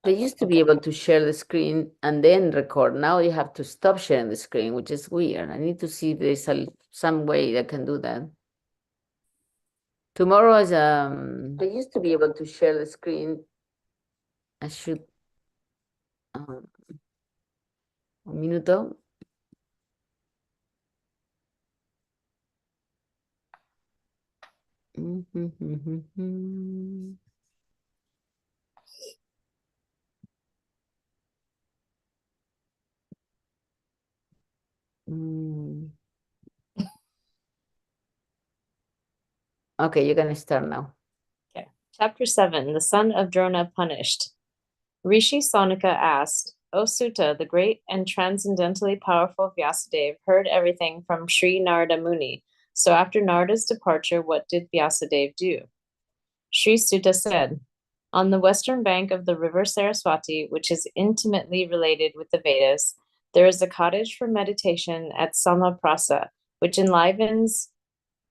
They used to be able to share the screen and then record. Now you have to stop sharing the screen, which is weird. I need to see if there's some way that can do that. Tomorrow is they used to be able to share the screen. I should un minuto. Okay, you can start now. Okay. Chapter 7, The Son of Drona Punished. Rishi Sonika asked, O Sutta, the great and transcendently powerful Vyasadeva heard everything from Sri Narada Muni. So after Narada's departure, what did Vyasadeva do? Sri Sutta said, on the western bank of the river Saraswati, which is intimately related with the Vedas, there is a cottage for meditation at Samaprasa, which enlivens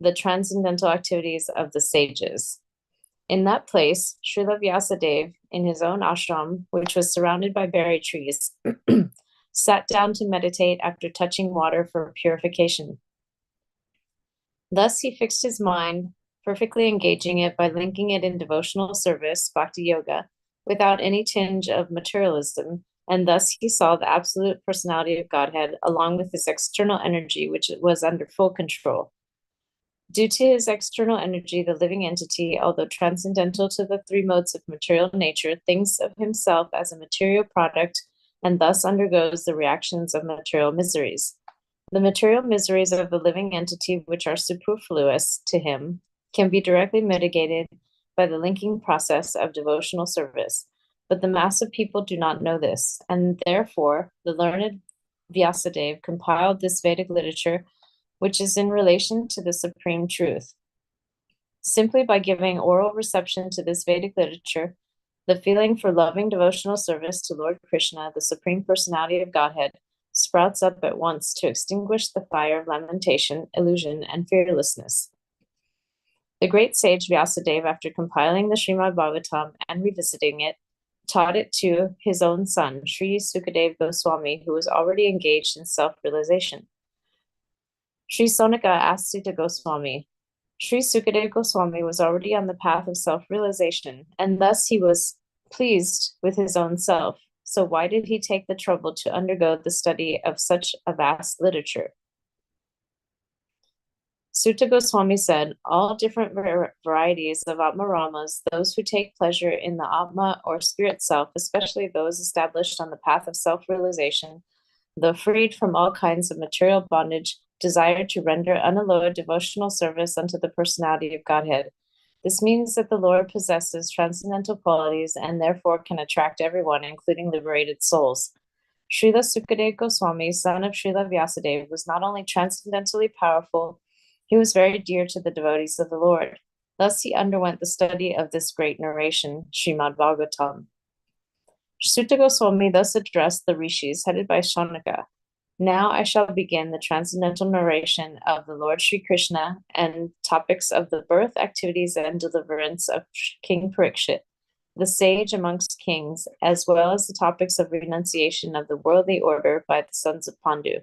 the transcendental activities of the sages. In that place, Srila Vyasadeva, in his own ashram, which was surrounded by berry trees, sat down to meditate after touching water for purification. Thus he fixed his mind, perfectly engaging it by linking it in devotional service, bhakti yoga, without any tinge of materialism, and thus he saw the absolute personality of Godhead along with his external energy, which was under full control. Due to his external energy, the living entity, although transcendental to the three modes of material nature, thinks of himself as a material product and thus undergoes the reactions of material miseries. The material miseries of the living entity, which are superfluous to him, can be directly mitigated by the linking process of devotional service. But the mass of people do not know this, and therefore the learned Vyasadeva compiled this Vedic literature, which is in relation to the supreme truth. Simply by giving oral reception to this Vedic literature, the feeling for loving devotional service to Lord Krishna, the Supreme Personality of Godhead, sprouts up at once to extinguish the fire of lamentation, illusion, and fearlessness. The great sage Vyasadeva, after compiling the Srimad Bhagavatam and revisiting it, taught it to his own son, Sri Sukadeva Goswami, who was already engaged in self-realization. Sri Sonika asked Sutta Goswami, Sri Sukadeva Goswami was already on the path of self-realization, and thus he was pleased with his own self. So why did he take the trouble to undergo the study of such a vast literature? Sutta Goswami said, all different varieties of Atmaramas, those who take pleasure in the Atma or spirit self, especially those established on the path of self-realization, though freed from all kinds of material bondage, desire to render unalloyed devotional service unto the personality of Godhead. This means that the Lord possesses transcendental qualities and therefore can attract everyone, including liberated souls. Srila Sukadeva Goswami, son of Srila Vyasadeva, was not only transcendentally powerful, he was very dear to the devotees of the Lord. Thus he underwent the study of this great narration, Srimad Bhagavatam. Sutta Goswami thus addressed the rishis headed by Shaunaka. Now I shall begin the transcendental narration of the Lord Sri Krishna and topics of the birth, activities, and deliverance of King Parikshit, the sage amongst kings, as well as the topics of renunciation of the worldly order by the sons of Pandu.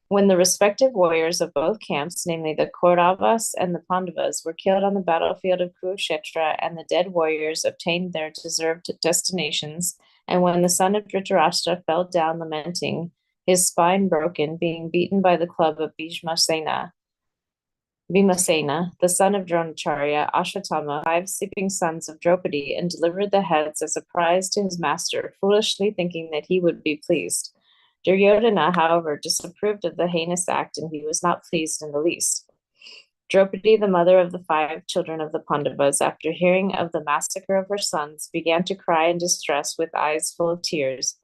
When the respective warriors of both camps, namely the Kauravas and the Pandavas, were killed on the battlefield of Kurukshetra, and the dead warriors obtained their deserved destinations, and when the son of Dhritarashtra fell down lamenting, his spine broken, being beaten by the club of Bhimasena, the son of Dronacharya, Ashwatthama, 5 sleeping sons of Draupadi, and delivered the heads as a prize to his master, foolishly thinking that he would be pleased. Duryodhana, however, disapproved of the heinous act, and he was not pleased in the least. Draupadi, the mother of the 5 children of the Pandavas, after hearing of the massacre of her sons, began to cry in distress with eyes full of tears.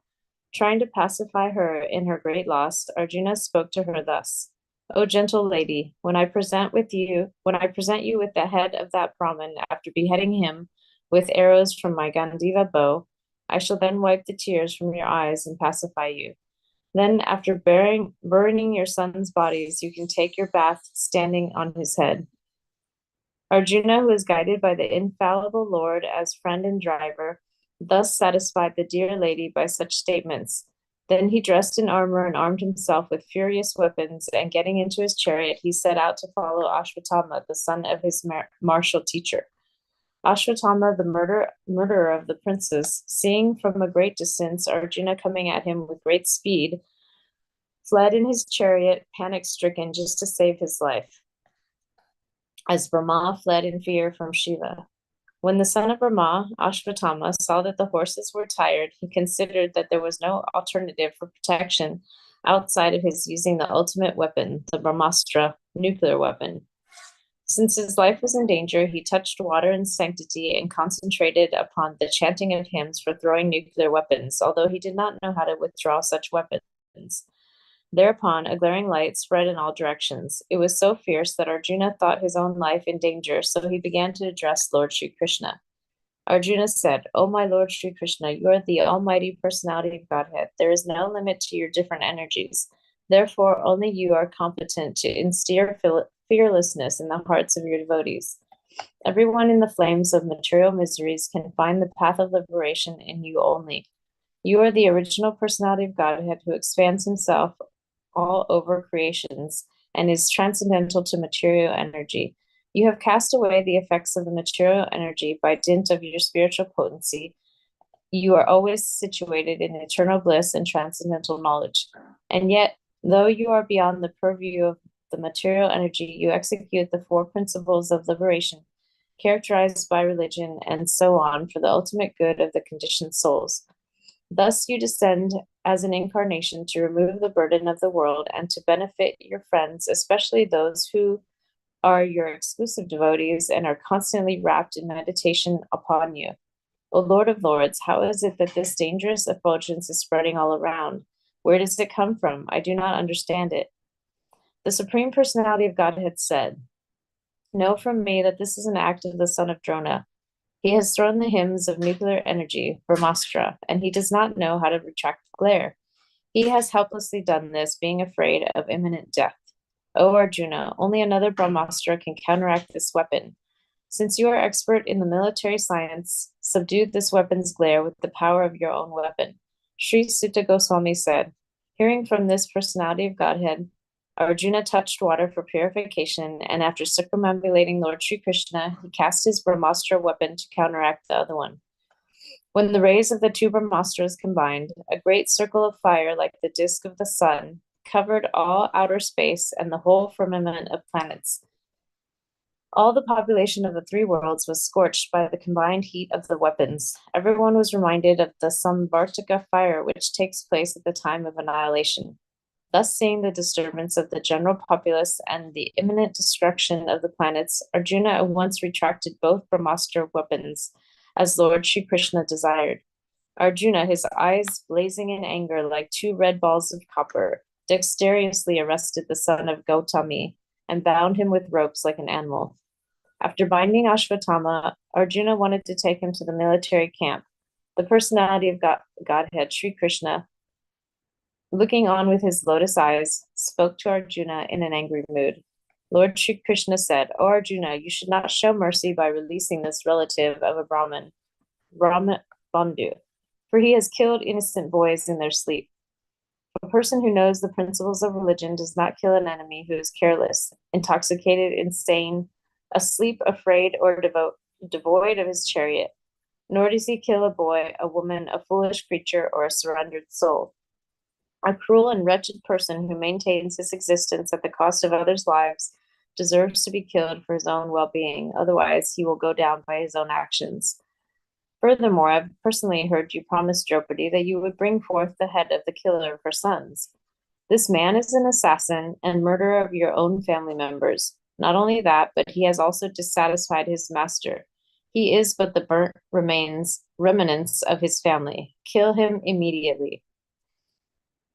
Trying to pacify her in her great loss, Arjuna spoke to her thus: O gentle lady, when I present you with the head of that Brahmin after beheading him with arrows from my Gandiva bow, I shall then wipe the tears from your eyes and pacify you. Then, after burning your sons' bodies, you can take your bath standing on his head. Arjuna, who is guided by the infallible Lord as friend and driver, thus satisfied the dear lady by such statements. Then he dressed in armor and armed himself with furious weapons, and getting into his chariot, he set out to follow Ashwatthama, the son of his martial teacher. Ashwatthama, the murderer of the princes, seeing from a great distance Arjuna coming at him with great speed, fled in his chariot, panic-stricken, just to save his life, as Brahma fled in fear from Shiva. When the son of Brahma, Ashwatthama, saw that the horses were tired, he considered that there was no alternative for protection outside of his using the ultimate weapon, the Brahmastra nuclear weapon. Since his life was in danger, he touched water and sanctity and concentrated upon the chanting of hymns for throwing nuclear weapons, although he did not know how to withdraw such weapons. Thereupon, a glaring light spread in all directions. It was so fierce that Arjuna thought his own life in danger, so he began to address Lord Sri Krishna. Arjuna said, "O my Lord Sri Krishna, you are the almighty personality of Godhead. There is no limit to your different energies. Therefore, only you are competent to instill fearlessness in the hearts of your devotees. Everyone in the flames of material miseries can find the path of liberation in you only. You are the original personality of Godhead who expands himself all over creations and is transcendental to material energy. You have cast away the effects of the material energy by dint of your spiritual potency. You are always situated in eternal bliss and transcendental knowledge. And yet, though you are beyond the purview of the material energy, you execute the four principles of liberation, characterized by religion, and so on, for the ultimate good of the conditioned souls. Thus you descend as an incarnation to remove the burden of the world and to benefit your friends, especially those who are your exclusive devotees and are constantly wrapped in meditation upon you. O Lord of Lords, how is it that this dangerous effulgence is spreading all around? Where does it come from? I do not understand it." The Supreme Personality of Godhead said, "Know from me that this is an act of the son of Drona. He has thrown the hymns of nuclear energy, Brahmastra, and he does not know how to retract the glare. He has helplessly done this, being afraid of imminent death. O Arjuna, only another Brahmastra can counteract this weapon. Since you are expert in the military science, subdue this weapon's glare with the power of your own weapon." Sri Sutta Goswami said, hearing from this personality of Godhead, Arjuna touched water for purification, and after circumambulating Lord Sri Krishna, he cast his Brahmastra weapon to counteract the other one. When the rays of the two Brahmastras combined, a great circle of fire like the disk of the sun covered all outer space and the whole firmament of planets. All the population of the three worlds was scorched by the combined heat of the weapons. Everyone was reminded of the Samvartaka fire which takes place at the time of annihilation. Thus, seeing the disturbance of the general populace and the imminent destruction of the planets, Arjuna at once retracted both Brahmastra weapons, as Lord Sri Krishna desired. Arjuna, his eyes blazing in anger like two red balls of copper, dexterously arrested the son of Gautami and bound him with ropes like an animal. After binding Ashwatthama, Arjuna wanted to take him to the military camp. The personality of Godhead, Sri Krishna, looking on with his lotus eyes, spoke to Arjuna in an angry mood. Lord Sri Krishna said, "O Arjuna, you should not show mercy by releasing this relative of a Brahman, Bandhu, for he has killed innocent boys in their sleep. A person who knows the principles of religion does not kill an enemy who is careless, intoxicated, insane, asleep, afraid, or devoid of his chariot. Nor does he kill a boy, a woman, a foolish creature, or a surrendered soul. A cruel and wretched person who maintains his existence at the cost of others' lives deserves to be killed for his own well-being, otherwise he will go down by his own actions. Furthermore, I've personally heard you promise Draupadi that you would bring forth the head of the killer of her sons. This man is an assassin and murderer of your own family members. Not only that, but he has also dissatisfied his master. He is but the burnt remnants of his family. Kill him immediately."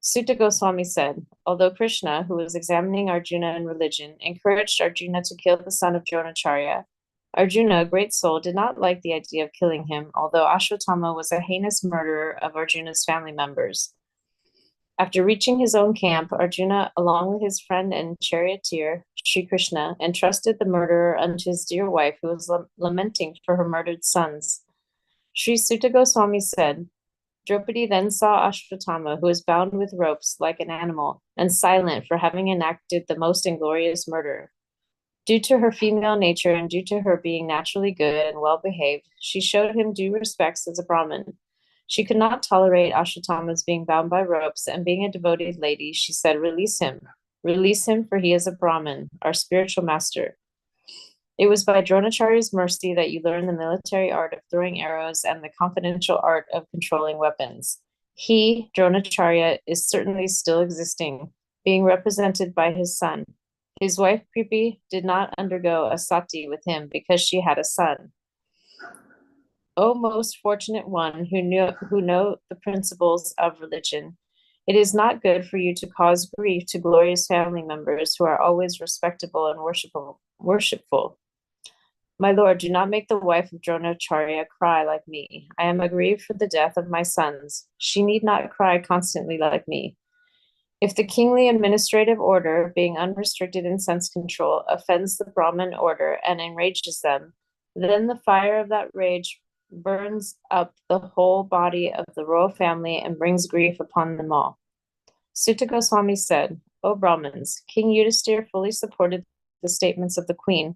Sutta Goswami said, although Krishna, who was examining Arjuna in religion, encouraged Arjuna to kill the son of Dronacharya, Arjuna, a great soul, did not like the idea of killing him, although Ashwatthama was a heinous murderer of Arjuna's family members. After reaching his own camp, Arjuna, along with his friend and charioteer, Sri Krishna, entrusted the murderer unto his dear wife, who was lamenting for her murdered sons. Sri Sutta Goswami said, Draupadi then saw Ashwatthama, who was bound with ropes like an animal, and silent for having enacted the most inglorious murder. Due to her female nature and due to her being naturally good and well behaved, she showed him due respects as a Brahmin. She could not tolerate Ashwatthama's being bound by ropes, and being a devoted lady, she said, Release him. Release him, for he is a Brahmin, our spiritual master. It was by Dronacharya's mercy that you learned the military art of throwing arrows and the confidential art of controlling weapons. He, Dronacharya, is certainly still existing, being represented by his son. His wife Kripi did not undergo a sati with him because she had a son. O most fortunate one who know the principles of religion, it is not good for you to cause grief to glorious family members who are always respectable and worshipful. My lord, do not make the wife of Dronacharya cry like me. I am aggrieved for the death of my sons. She need not cry constantly like me. If the kingly administrative order, being unrestricted in sense control, offends the Brahmin order and enrages them, then the fire of that rage burns up the whole body of the royal family and brings grief upon them all. Sutta Goswami said, O Brahmins, King Yudhisthira fully supported the statements of the queen,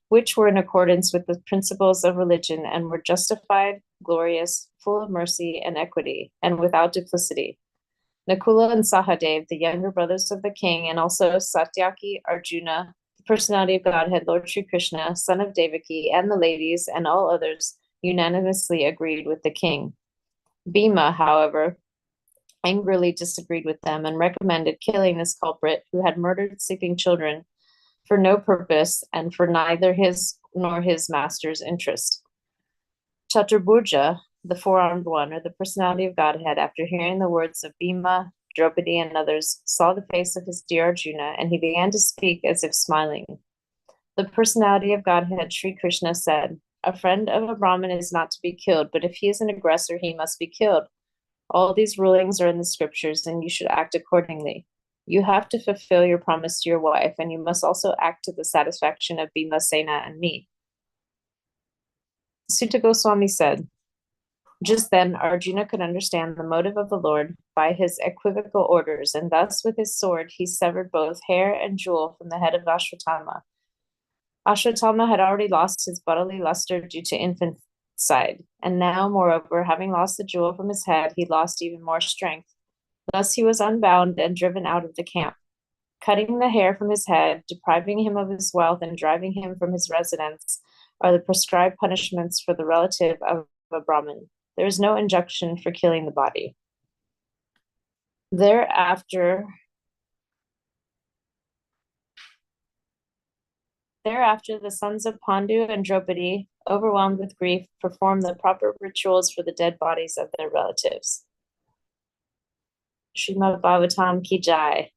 which were in accordance with the principles of religion and were justified, glorious, full of mercy and equity, and without duplicity. Nakula and Sahadev, the younger brothers of the king, and also Satyaki, Arjuna, the personality of Godhead, Lord Sri Krishna, son of Devaki, and the ladies, and all others unanimously agreed with the king. Bhima, however, angrily disagreed with them and recommended killing this culprit who had murdered sleeping children for no purpose and for neither his nor his master's interest. Chaturbhuja, the four-armed one, or the personality of Godhead, after hearing the words of Bhima, Draupadi, and others, saw the face of his dear Arjuna, and he began to speak as if smiling. The personality of Godhead, Sri Krishna, said, A friend of a Brahmin is not to be killed, but if he is an aggressor, he must be killed. All these rulings are in the scriptures, and you should act accordingly. You have to fulfill your promise to your wife, and you must also act to the satisfaction of Bhima, Sena, and me. Sutta Goswami said, Just then Arjuna could understand the motive of the Lord by his equivocal orders, and thus with his sword he severed both hair and jewel from the head of Ashwatthama. Ashwatthama had already lost his bodily luster due to infanticide, and now, moreover, having lost the jewel from his head, he lost even more strength. Thus he was unbound and driven out of the camp. Cutting the hair from his head, depriving him of his wealth, and driving him from his residence are the prescribed punishments for the relative of a Brahmin. There is no injunction for killing the body. Thereafter, the sons of Pandu and Draupadi, overwhelmed with grief, performed the proper rituals for the dead bodies of their relatives. Srimad Bhagavatam ki jai.